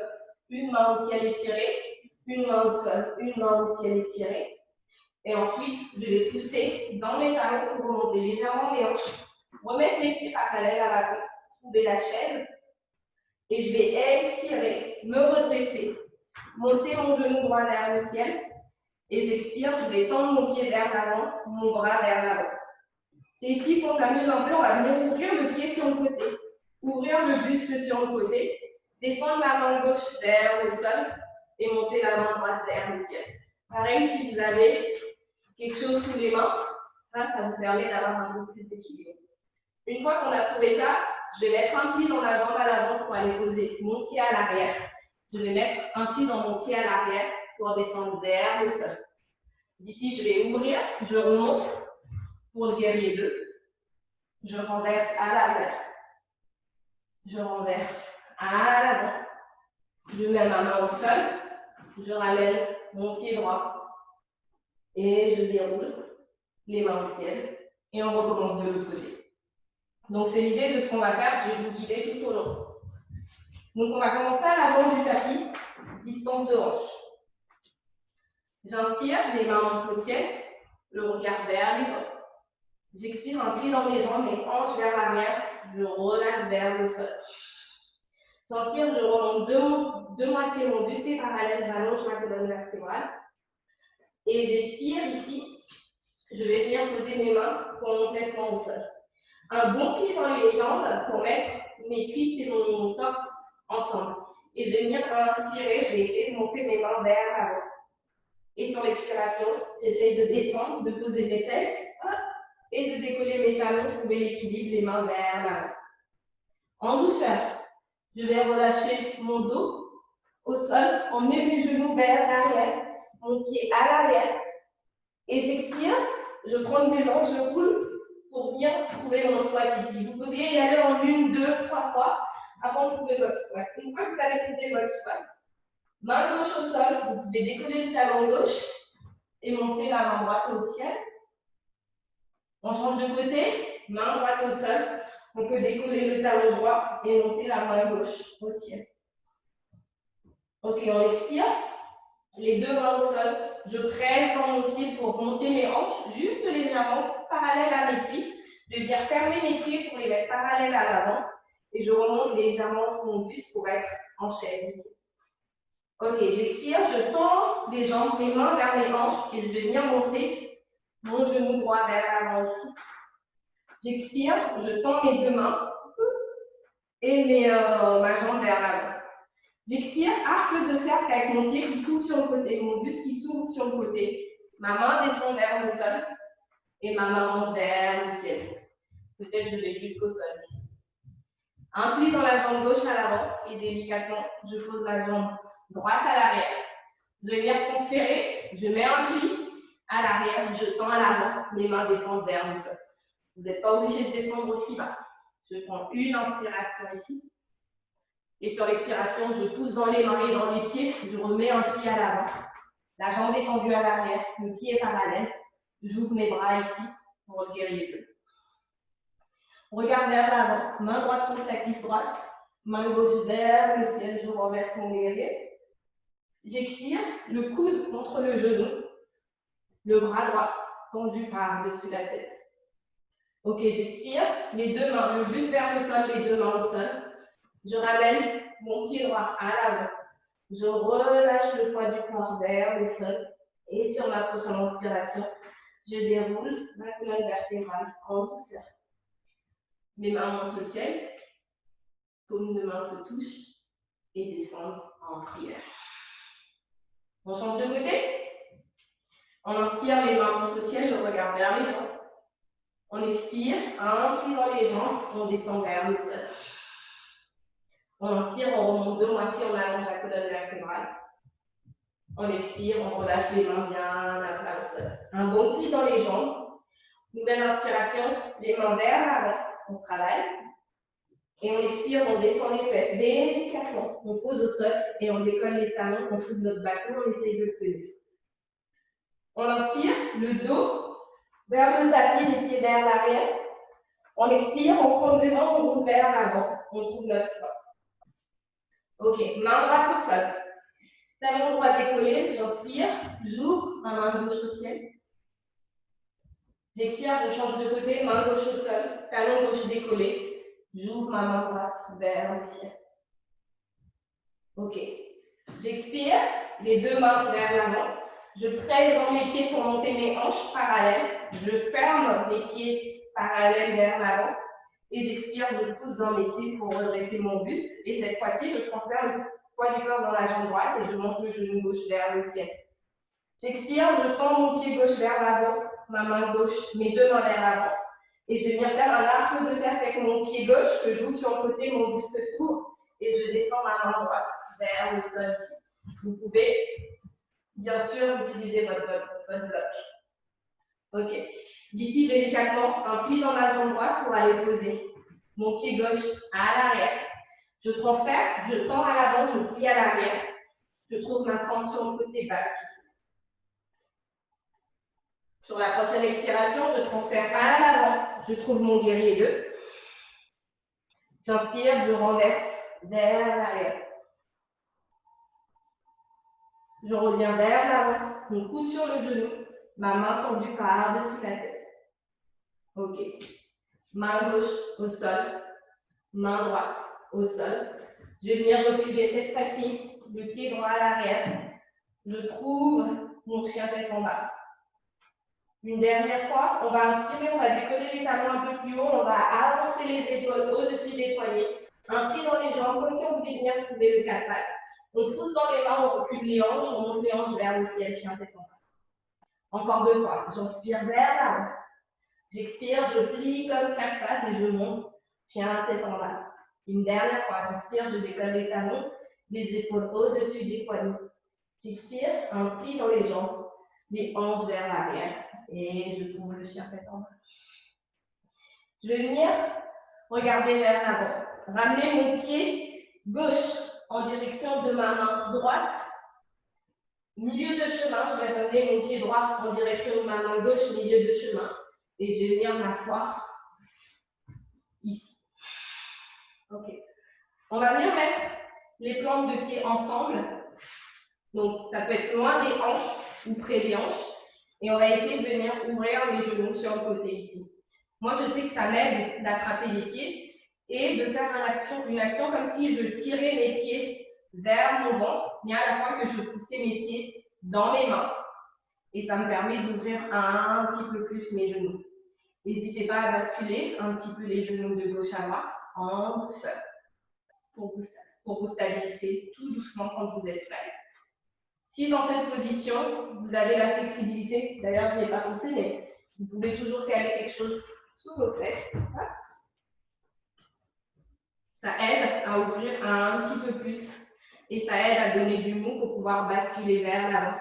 une main au ciel étirée, une main au sol, une main au ciel étirée. Et ensuite, je vais pousser dans mes talons pour remonter légèrement mes hanches. Remettre les pieds parallèles à la tête, trouver la chaise. Et je vais expirer, me redresser, monter mon genou droit vers le ciel. Et j'expire, je vais tendre mon pied vers l'avant, mon bras vers l'avant. C'est ici qu'on s'amuse un peu, on va venir ouvrir le pied sur le côté, ouvrir le buste sur le côté, descendre la main gauche vers le sol et monter la main droite vers le ciel. Pareil, si vous avez quelque chose sous les mains, ça vous permet d'avoir un peu plus d'équilibre. Une fois qu'on a trouvé ça, je vais mettre un pli dans la jambe à l'avant pour aller poser mon pied à l'arrière. Je vais mettre un pli dans mon pied à l'arrière pour descendre vers le sol. D'ici, je vais ouvrir, je remonte pour le guerrier 2. Je renverse à l'arrière. Je renverse à l'avant. Je mets ma main au sol. Je ramène mon pied droit. Et je déroule les mains au ciel. Et on recommence de l'autre côté. Donc, c'est l'idée de ce qu'on va faire. Je vais vous guider tout au long. Donc, on va commencer à l'avant du tapis, distance de hanche. J'inspire, les mains montent au ciel, le regard vers les bras. J'expire, un pli dans les jambes, mes hanches vers l'arrière, je relâche vers le sol. J'inspire, je remonte de moitié, mon buste est parallèle, j'allonge ma colonne vertébrale. Et j'expire ici, je vais venir poser mes mains complètement au sol. Un bon pli dans les jambes pour mettre mes cuisses et mon torse ensemble. Et je vais venir inspirer, je vais essayer de monter mes mains vers l'avant. Et sur l'expiration, j'essaye de descendre, de poser mes fesses et de décoller mes talons, trouver l'équilibre, les mains vers l'avant. En douceur, je vais relâcher mon dos au sol, emmener mes genoux vers l'arrière, mon pied à l'arrière. Et j'expire, je prends mes jambes, je roule pour venir trouver mon squat ici. Vous pouvez y aller en 1, 2, 3 fois avant de trouver votre squat. Une fois que vous avez trouvé votre squat, main gauche au sol, vous pouvez décoller le talon gauche et monter la main droite au ciel. On change de côté, main droite au sol. On peut décoller le talon droit et monter la main gauche au ciel. Ok, on expire. Les deux mains au sol. Je presse dans mon pied pour monter mes hanches, juste légèrement, parallèles à mes cuisses. Je vais venir fermer mes pieds pour les mettre parallèles à l'avant. Et je remonte légèrement mon buste pour être en chaise ici. Ok, j'expire, je tends les jambes, mes mains vers mes hanches et je vais venir monter mon genou droit vers l'avant ici. J'expire, je tends mes deux mains et ma jambe vers l'avant. J'expire, arc de cercle avec mon pied qui s'ouvre sur le côté, mon buste qui s'ouvre sur le côté. Ma main descend vers le sol et ma main monte vers le ciel. Peut-être je vais jusqu'au sol ici. Un pli dans la jambe gauche à l'avant et délicatement, je pose la jambe droite à l'arrière. Je vais venir transférer, je mets un pli à l'arrière, je tends à l'avant, mes mains descendent vers le sol. Vous n'êtes pas obligé de descendre aussi bas. Je prends une inspiration ici. Et sur l'expiration, je pousse dans les mains et dans les pieds. Je remets un pli à l'avant. La jambe est tendue à l'arrière, le pied est parallèle. J'ouvre mes bras ici pour le guerrier 2. Regarde vers l'avant. Main droite contre la cuisse droite. Main gauche vers le ciel. Je renverse mon guerrier. J'expire, le coude contre le genou. Le bras droit tendu par-dessus la tête. Ok, j'expire, les deux mains, le buste vers le sol, les deux mains au sol. Je ramène mon pied droit à l'avant. Je relâche le poids du corps vers le sol. Et sur ma prochaine inspiration, je déroule ma colonne vertébrale en douceur. Mes mains montent au ciel. Paumes de main se touchent et descendent en prière. On change de côté. On inspire, les mains montent au ciel, le regard vers les bras. On expire, un pli dans les jambes, on descend vers le sol. On inspire, on remonte de moitié, on allonge la colonne vertébrale. On expire, on relâche les mains bien à plat au sol. Un bon pli dans les jambes. Nouvelle inspiration, les mains vers l'avant, on travaille. Et on expire, on descend les fesses délicatement. On pose au sol et on décolle les talons, on trouve notre bâton, on essaye de le tenir. On inspire, le dos vers le tapis, les pieds vers l'arrière. On expire, on prend les mains, on roule vers l'avant. On trouve notre spot. Ok, main droite au sol. Talon droit décollé, j'inspire, j'ouvre, ma main gauche au ciel. J'expire, je change de côté, main gauche au sol, talon gauche décollé. J'ouvre ma main droite vers le ciel. Ok. J'expire, les deux mains vers l'avant. Je presse dans mes pieds pour monter mes hanches parallèles. Je ferme mes pieds parallèles vers l'avant. Et j'expire, je pousse dans mes pieds pour redresser mon buste. Et cette fois-ci, je transfère le poids du corps dans la jambe droite et je monte le genou gauche vers le ciel. J'expire, je tends mon pied gauche vers l'avant, ma main gauche, mes deux mains vers l'avant. Et je vais venir faire un arc de cercle avec mon pied gauche que j'ouvre sur le côté, mon buste s'ouvre. Et je descends ma main droite vers le sol ici. Vous pouvez Bien sûr, utilisez votre bloc. Ok. D'ici, délicatement, un pli dans ma jambe droite pour aller poser mon pied gauche à l'arrière. Je transfère, je tends à l'avant, je plie à l'arrière. Je trouve ma forme sur le côté basse. Sur la prochaine expiration, je transfère à l'avant. Je trouve mon guerrier 2. J'inspire, je renverse vers l'arrière. Je reviens vers l'avant, mon coude sur le genou, ma main tendue par-dessus la tête. Ok. Main gauche au sol, main droite au sol. Je vais venir reculer cette fois-ci, le pied droit à l'arrière. Je trouve mon chien tête en bas. Une dernière fois, on va inspirer, on va décoller les talons un peu plus haut, on va avancer les épaules au-dessus des poignets. Un pied dans les jambes, comme si on voulait venir trouver le quatre pattes. On pousse dans les mains, on recule les hanches, on monte les hanches vers le ciel, chien tête en bas. Encore 2 fois. J'inspire vers l'avant. J'expire, je plie comme quatre pattes et je monte, chien tête en bas. Une dernière fois, j'inspire, je décolle les talons, les épaules au-dessus des poignets. J'expire, un pli dans les jambes, les hanches vers l'arrière et je trouve le chien tête en bas. Je vais venir regarder vers l'avant. Ramener mon pied gauche en direction de ma main droite. Milieu de chemin, je vais ramener mon pied droit en direction de ma main gauche, milieu de chemin. Et je vais venir m'asseoir ici. Ok. On va venir mettre les plantes de pied ensemble. Donc, ça peut être loin des hanches ou près des hanches. Et on va essayer de venir ouvrir les genoux sur le côté ici. Moi, je sais que ça m'aide d'attraper les pieds et de faire une action comme si je tirais mes pieds vers mon ventre, mais à la fois que je poussais mes pieds dans mes mains. Et ça me permet d'ouvrir un petit peu plus mes genoux. N'hésitez pas à basculer un petit peu les genoux de gauche à droite en douceur pour vous stabiliser tout doucement quand vous êtes prêt. Si dans cette position, vous avez la flexibilité, d'ailleurs je n'ai pas pensé, mais vous pouvez toujours caler quelque chose sous vos fesses. Ça aide à ouvrir un petit peu plus et ça aide à donner du mou pour pouvoir basculer vers l'avant.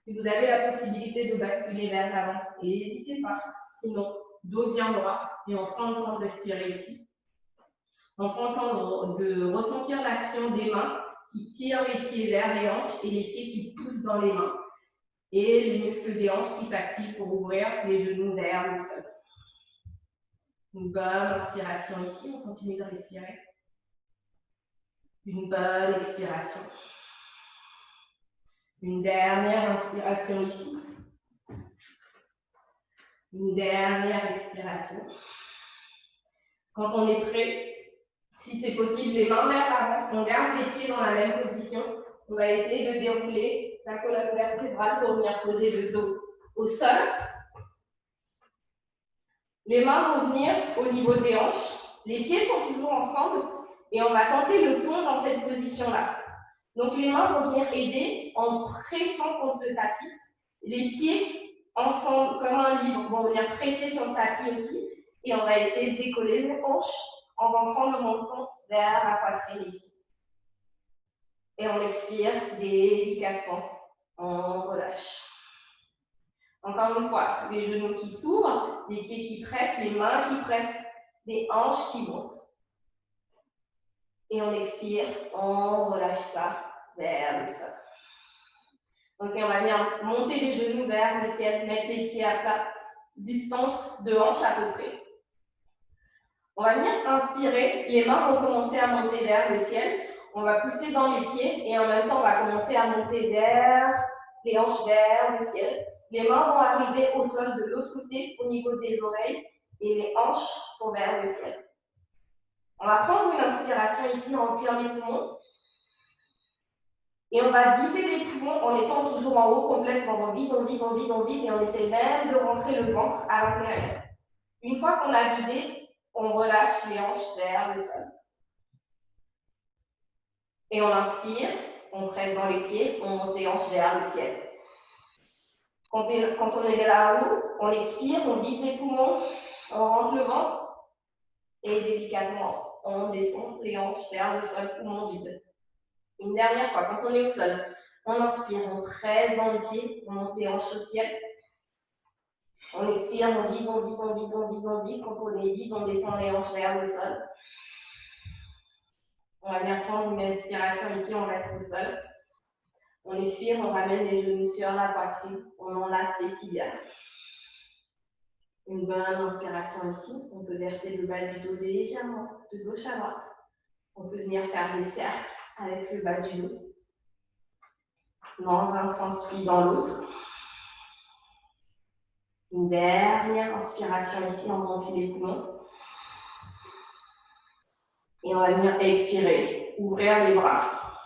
Si vous avez la possibilité de basculer vers l'avant, n'hésitez pas. Sinon, dos bien droit et on prend le temps de respirer ici. On prend le temps de ressentir l'action des mains qui tirent les pieds vers les hanches et les pieds qui poussent dans les mains. Et les muscles des hanches qui s'activent pour ouvrir les genoux vers le sol. Une bonne inspiration ici, on continue de respirer. Une bonne expiration. Une dernière inspiration ici. Une dernière expiration. Quand on est prêt, si c'est possible, les mains vers l'avant, on garde les pieds dans la même position. On va essayer de dérouler la colonne vertébrale pour venir poser le dos au sol. Les mains vont venir au niveau des hanches. Les pieds sont toujours ensemble et on va tenter le pont dans cette position-là. Donc les mains vont venir aider en pressant contre le tapis. Les pieds ensemble comme un livre vont venir presser sur le tapis aussi et on va essayer de décoller les hanches en rentrant le menton vers la poitrine ici. Et on expire délicatement, on relâche. Encore une fois, les genoux qui s'ouvrent, les pieds qui pressent, les mains qui pressent, les hanches qui montent. Et on expire, on relâche ça vers le sol. Donc on va venir monter les genoux vers le ciel, mettre les pieds à plat, distance de hanche à peu près. On va venir inspirer, les mains vont commencer à monter vers le ciel. On va pousser dans les pieds et en même temps on va commencer à monter vers les hanches vers le ciel. Les mains vont arriver au sol de l'autre côté, au niveau des oreilles, et les hanches sont vers le ciel. On va prendre une inspiration ici, remplir les poumons. Et on va vider les poumons en étant toujours en haut complètement. On vide, on vide, on vide, on vide, et on essaie même de rentrer le ventre à l'intérieur. Une fois qu'on a vidé, on relâche les hanches vers le sol. Et on inspire, on presse dans les pieds, on monte les hanches vers le ciel. Quand on est là-haut, on expire, on vide les poumons, on rentre le ventre et délicatement, on descend les hanches vers le sol, poumon vide. Une dernière fois, quand on est au sol, On inspire, on presse dans le pied, on monte les hanches au ciel. On expire, on vide, on vide, on vide, on vide, on vide. Quand on est vide, on descend les hanches vers le sol. On va bien prendre une inspiration ici, on reste au sol. On expire, on ramène les genoux sur la poitrine. On enlace les tibias. Une bonne inspiration ici. On peut verser le bas du dos légèrement, de gauche à droite. On peut venir faire des cercles avec le bas du dos. Dans un sens puis dans l'autre. Une dernière inspiration ici, on remplit les poumons. Et on va venir expirer, ouvrir les bras,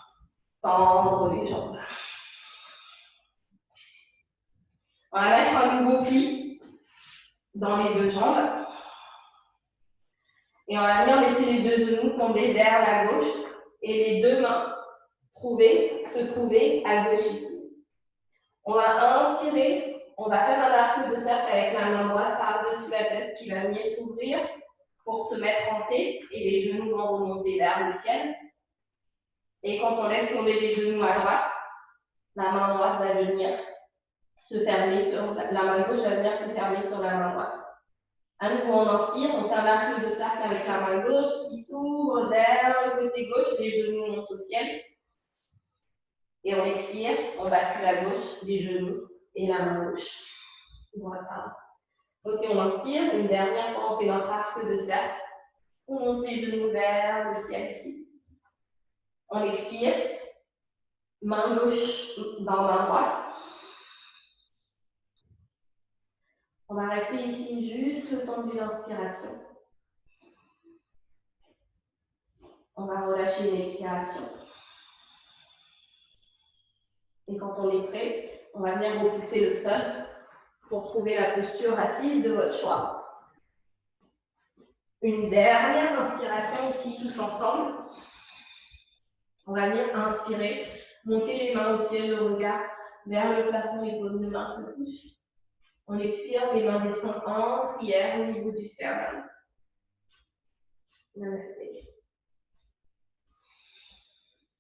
tendre les jambes. On va mettre un nouveau pli dans les deux jambes. Et on va venir laisser les deux genoux tomber vers la gauche et les deux mains se trouver à gauche ici. On va inspirer, on va faire un arc de cercle avec la main droite par-dessus la tête qui va venir s'ouvrir pour se mettre en T et les genoux vont remonter vers le ciel. Et quand on laisse tomber les genoux à droite, la main droite va venir se fermer sur la main gauche va venir se fermer sur la main droite. À nouveau, on inspire, on fait un arc de cercle avec la main gauche qui s'ouvre vers le côté gauche, les genoux montent au ciel. Et on expire, on bascule à gauche, les genoux et la main gauche. Droite. Ok, on inspire, une dernière fois, on fait notre arc de cercle. On monte les genoux vers le ciel ici. On expire, main gauche dans main droite. On va rester ici juste le temps d'une inspiration. On va relâcher une expiration. Et quand on est prêt, on va venir repousser le sol pour trouver la posture assise de votre choix. Une dernière inspiration ici, tous ensemble. On va venir inspirer, monter les mains au ciel, le regard vers le plafond, les paumes de main se touchent. On expire, les mains descendent en prière au niveau du sternum. Namasté.